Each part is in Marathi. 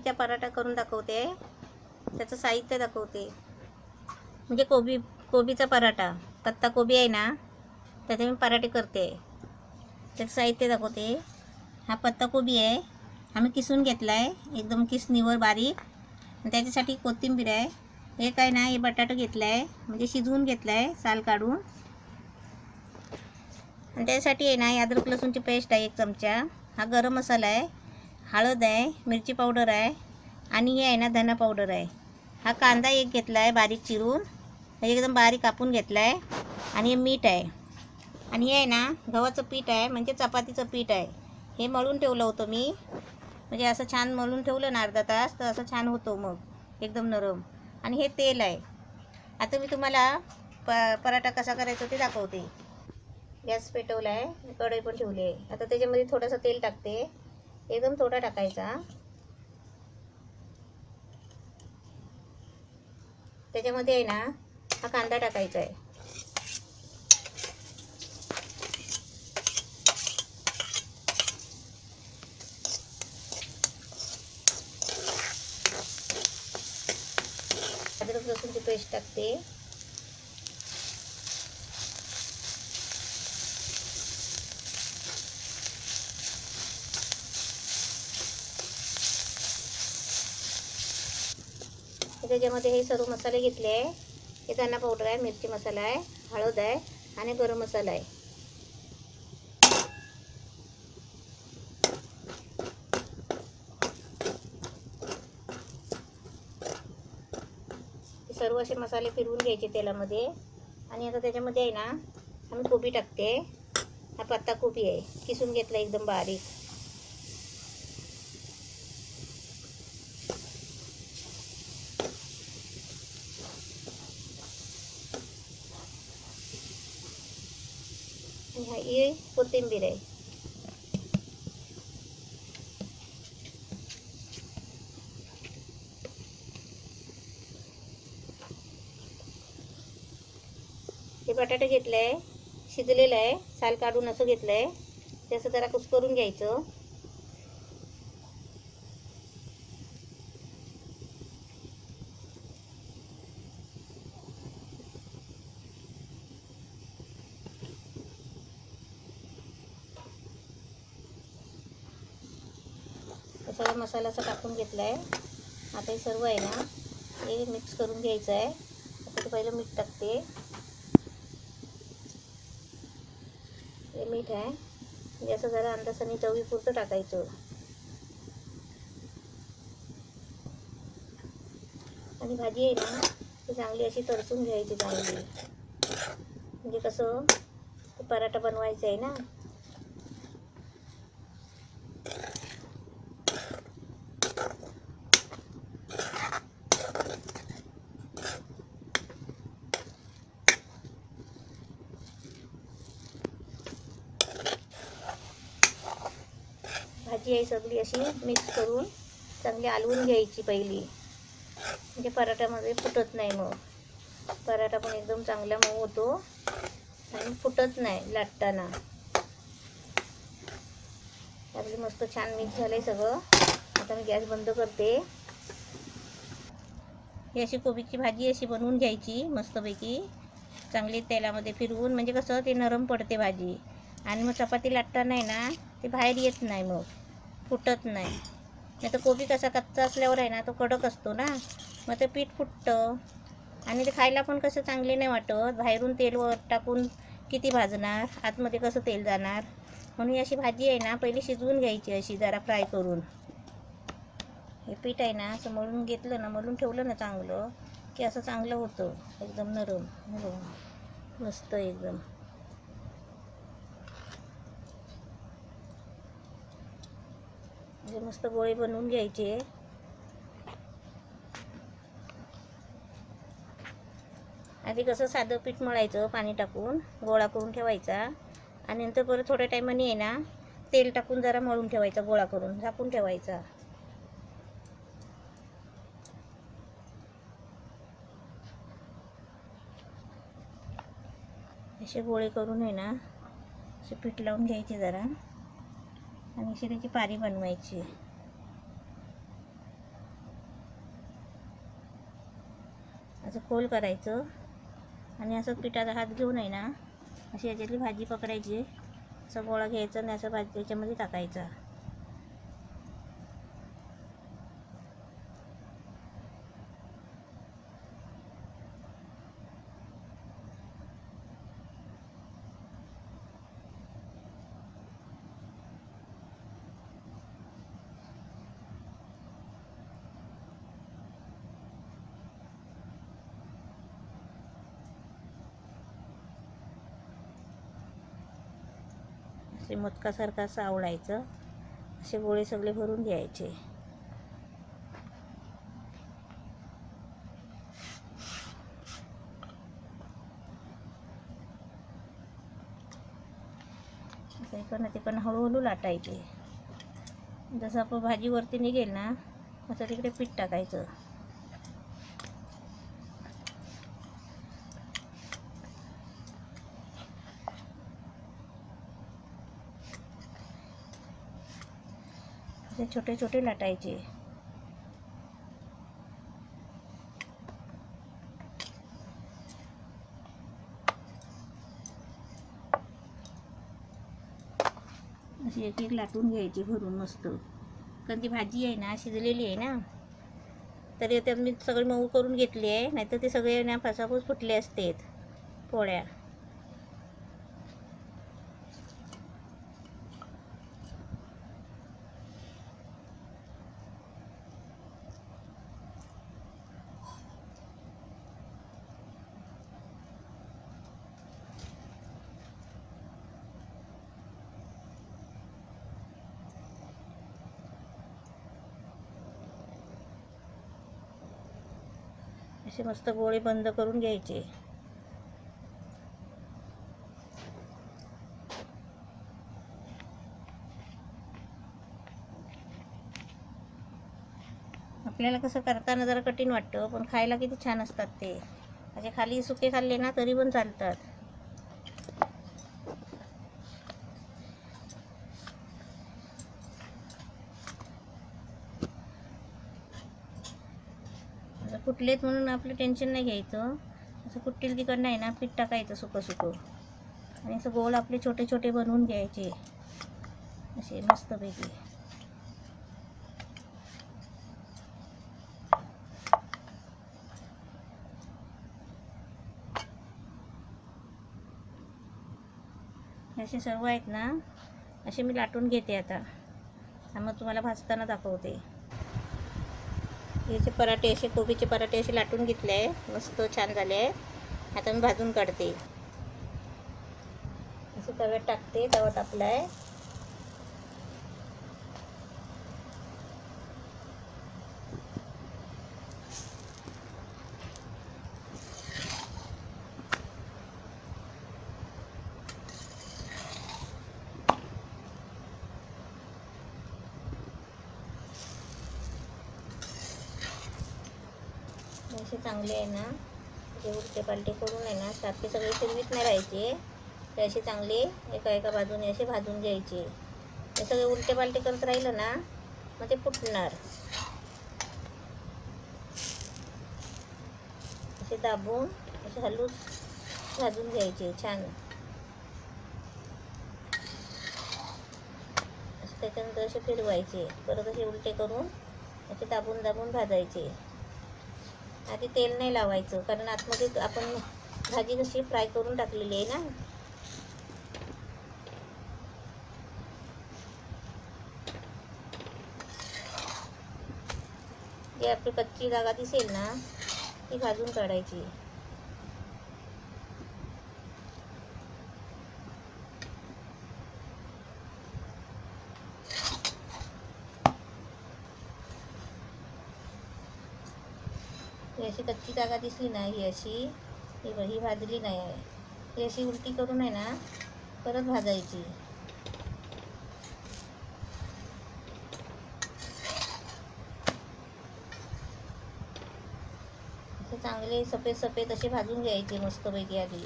कोबीचा पराठा करून दाखवते. त्याचं साहित्य दाखवते. म्हणजे कोबीचा पराठा, पत्ता कोबी आहे ना, त्याचे मी पराठे करते. त्याचं साहित्य दाखवते. हा पत्ता कोबी आहे, हा मी किसून घेतला आहे एकदम किसणीवर बारीक. त्याच्यासाठी कोथिंबीर आहे. हे काय ना, हे बटाटा घेतला आहे, म्हणजे शिजवून घेतला आहे साल काढून. आणि त्यासाठी आहे ना, अद्रक लसूणची पेस्ट आहे 1 चमचा. हा गरम मसाला आहे, हळद आहे, मिरची पावडर आहे, आणि हे आहे ना धना पावडर आहे. हा कांदा 1 घेतला आहे बारीक चिरून, एकदम बारीक कापून घेतला आहे. आणि हे मीठ आहे. आणि हे आहे ना गव्हाचं पीठ आहे, म्हणजे चपातीचं पीठ आहे. हे मळून ठेवलं होतं मी, म्हणजे असं छान मळून ठेवलं ना अर्धा तास, तर असं छान होतं मग एकदम नरम. आणि हे तेल आहे. आता मी तुम्हाला पराठा कसा करायचा ते दाखवते. गॅस पेटवला आहे, कढई पण ठेवली आहे. आता त्याच्यामध्ये थोडंसं तेल टाकते, एकदम थोडा टाकायचा. त्याच्यामध्ये आहे ना हा कांदा टाकायचा आहे. अद्रक लसूणची पेस्ट टाकते. त्याच्यामध्ये हे सर्व मसाले घेतले आहे. हे धना पावडर आहे, मिरची मसाला आहे, हळद आहे, आणि गरम मसाला आहे. हे सर्व असे मसाले फिरवून घ्यायचे तेलामध्ये. आणि आता त्याच्यामध्ये आहे ना आम्ही कोबी टाकते. हा पत्ता कोबी आहे, किसून घेतला एकदम बारीक. ही कोथिंबीर आहे. हे बटाटे घेतले आहे, शिजलेलं आहे, साल काढून असं घेतलं आहे. ते असं जरा कुस्करून घ्यायचं. सगळा मसाला असा टाकून घेतला आहे. आता हे सर्व आहे ना हे मिक्स करून घ्यायचं आहे. आता पहिलं मीठ टाकते. हे मीठ आहे, म्हणजे असं जरा अंदाजाने चवीपुरतं टाकायचं. आणि भाजी आहे ना ती चांगली अशी तळसून घ्यायची चांगली, म्हणजे कसं ते पराठा बनवायचं आहे ना. भाजी आहे सगळी अशी मिक्स करून चांगली हलवून घ्यायची पहिली, म्हणजे पराठ्यामध्ये फुटत नाही. मग पराठा पण एकदम चांगला मऊ होतो आणि फुटत नाही लाटताना. आपली मस्त छान मिक्स झालं आहे सगळं. आता मी गॅस बंद करते. ही अशी कोबीची भाजी अशी बनवून घ्यायची मस्तपैकी, चांगली तेलामध्ये फिरवून, म्हणजे कसं ते नरम पडते भाजी. आणि मग चपाती लाटताना आहे ना ते बाहेर येत नाही, मग फुटत नाही. नाही तर कोबी कसा कच्चा असल्यावर आहे ना तो कडक असतो ना, मग ते पीठ फुटतं. आणि ते खायला पण कसं चांगले नाही वाटत. बाहेरून तेल टाकून किती भाजणार, आतमध्ये कसं तेल जाणार. म्हणून अशी भाजी आहे ना पहिली शिजवून घ्यायची अशी जरा फ्राय करून. हे पीठ आहे ना असं मळून घेतलं ना, मळून ठेवलं ना चांगलं, की असं चांगलं होतं एकदम नरम मस्त एकदम. म्हणजे मस्त गोळे बनवून घ्यायचे. आधी कसं साधं पीठ मळायचं, पाणी टाकून गोळा करून ठेवायचा. आणि नंतर परत थोड्या टायमाने आहे ना तेल टाकून जरा मळून ठेवायचा, गोळा करून झाकून ठेवायचा. असे गोळे करून आहे ना असे पीठ लावून घ्यायचे जरा, आणि अशी त्याची पारी बनवायची. असं खोल करायचं आणि असं पिठाचा हात घेऊन आहे ना अशी याच्यातली भाजी पकडायची, असं गोळा घ्यायचा आणि असं भाजी याच्यामध्ये टाकायचा. असे मोदकासारखं असं आवळायचं, असे गोळे सगळे भरून घ्यायचे. इकडनं तिकडनं हळूहळू लाटायचे. जसं आपण भाजी वरती निघेल ना असं तिकडे पीठ टाकायचं. असे छोटे छोटे लाटायचे. अशी एक एक लाटून घ्यायची भरून मस्त. कारण ती भाजी आहे ना शिजलेली आहे ना, तरी आता मी सगळी मऊ करून घेतली आहे, नाहीतर ते सगळे ना फसाफूस फुटले असते पोळ्या. असे मस्त गोळे बंद करून घ्यायचे. आपल्याला कसं करताना जरा कठीण वाटतं, पण खायला किती छान असतात ते. असे खाली सुके खाल्ले ना तरी पण चालतात. असं कुटलेत म्हणून आपलं टेन्शन नाही घ्यायचं. असं कुटतील तिकडनं आहे ना पीठ टाकायचं सुकं सुकं आणि असं गोल आपले छोटे छोटे बनवून घ्यायचे असे मस्तपैकी. असे सर्व आहेत ना असे मी लाटून घेते आता. मग तुम्हाला भाजताना दाखवते. याचे पराठे असे कोबीचे पराठे असे लाटून घेतले आहे, मस्त छान झाले आहे. आता मी भाजून काढते. असे तव्यात टाकते. तवा टाकला आहे. असे चांगले आहे ना, जे उलटे पालटे करून आहे ना सारखे सगळे फिरवीत नाही राहायचे. ते असे चांगले एका एका बाजूने असे भाजून घ्यायचे. हे सगळे उलटे पालटे करत राहिलं ना मग ते फुटणार. असे दाबून असे हलवून भाजून घ्यायचे छान. असे त्याच्यानंतर असे फिरवायचे. परत असे उलटे करून असे दाबून दाबून भाजायचे. आधी तेल नाही लावायचं, कारण आतमध्ये आपण भाजी कशी फ्राय करून टाकलेली आहे ना. जी आपली कच्ची जागा दिसेल ना ती भाजून काढायची. ही अशी कच्ची जागा दिसली ना, ही अशी ही भाजली नाही आहे, ही अशी उलटी करून आहे ना परत भाजायची. असे चांगले सफेद सफेद असे भाजून घ्यायचे मस्तपैकी आधी.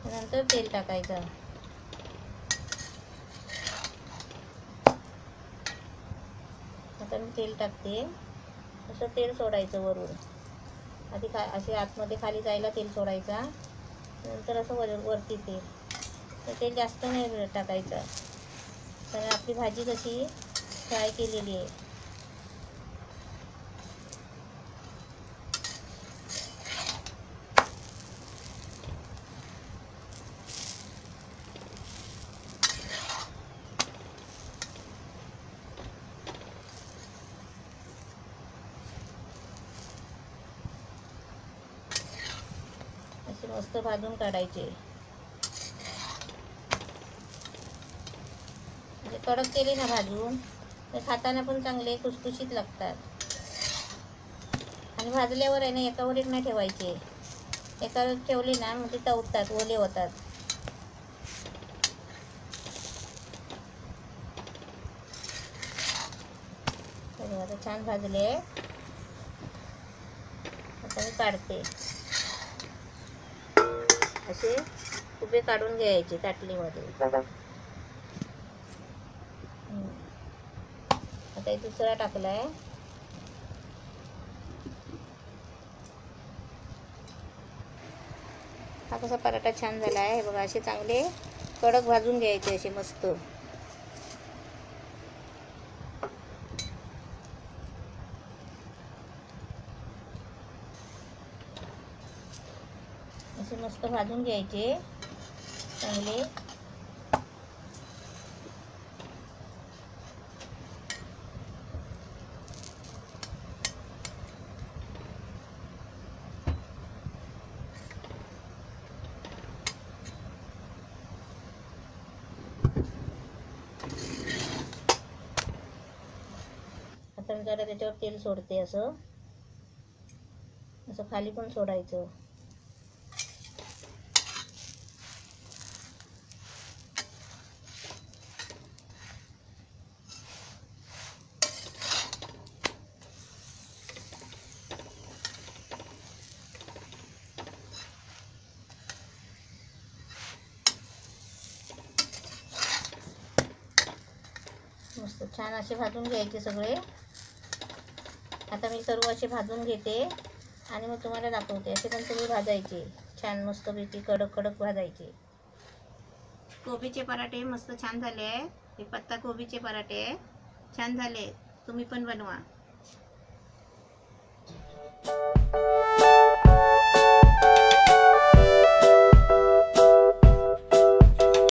नंतर तेल टाकायचं. आता मी तेल टाकते. असं तेल सोडायचं वरून. आधी असे आतमध्ये खाली जायला तेल सोडायचा, नंतर असं वरती तेल. तर तेल जास्त नाही टाकायचं, कारण आपली भाजी कशी फ्राय केलेली आहे. असे मस्त भाजून काढायचे. म्हणजे कडक केले ना भाजून, तर खाताना पण चांगले खुसखुशीत लागतात. आणि भाजल्यावर आहे ना एकावर एक नाही ठेवायचे. एकावर ठेवले ना मग ते तवतात, ओले होतात. आता छान भाजले. आता मी काढते. असे उभे काढून घ्यायचे ताटलीमध्ये. आता एक दुसरा टाकलाय. हा कसा पराठा छान झाला आहे बघा. असे चांगले कडक भाजून घ्यायचे, असे मस्त. असे मस्त भाजून घ्यायचे चांगले. आता मी जरा त्याच्यावर तेल सोडते. असं असं खाली पण सोडायचं. मस्त छान असे भाजून घ्यायचे सगळे. आता मी सर्व असे भाजून घेते आणि मग तुम्हाला दाखवते. असे पण तुम्ही भाजायचे छान मस्तपैकी कडक कडक भाजायचे. कोबीचे पराठे मस्त छान झाले आहे. हे पत्ता कोबीचे पराठे आहे, छान झाले. तुम्ही पण बनवा.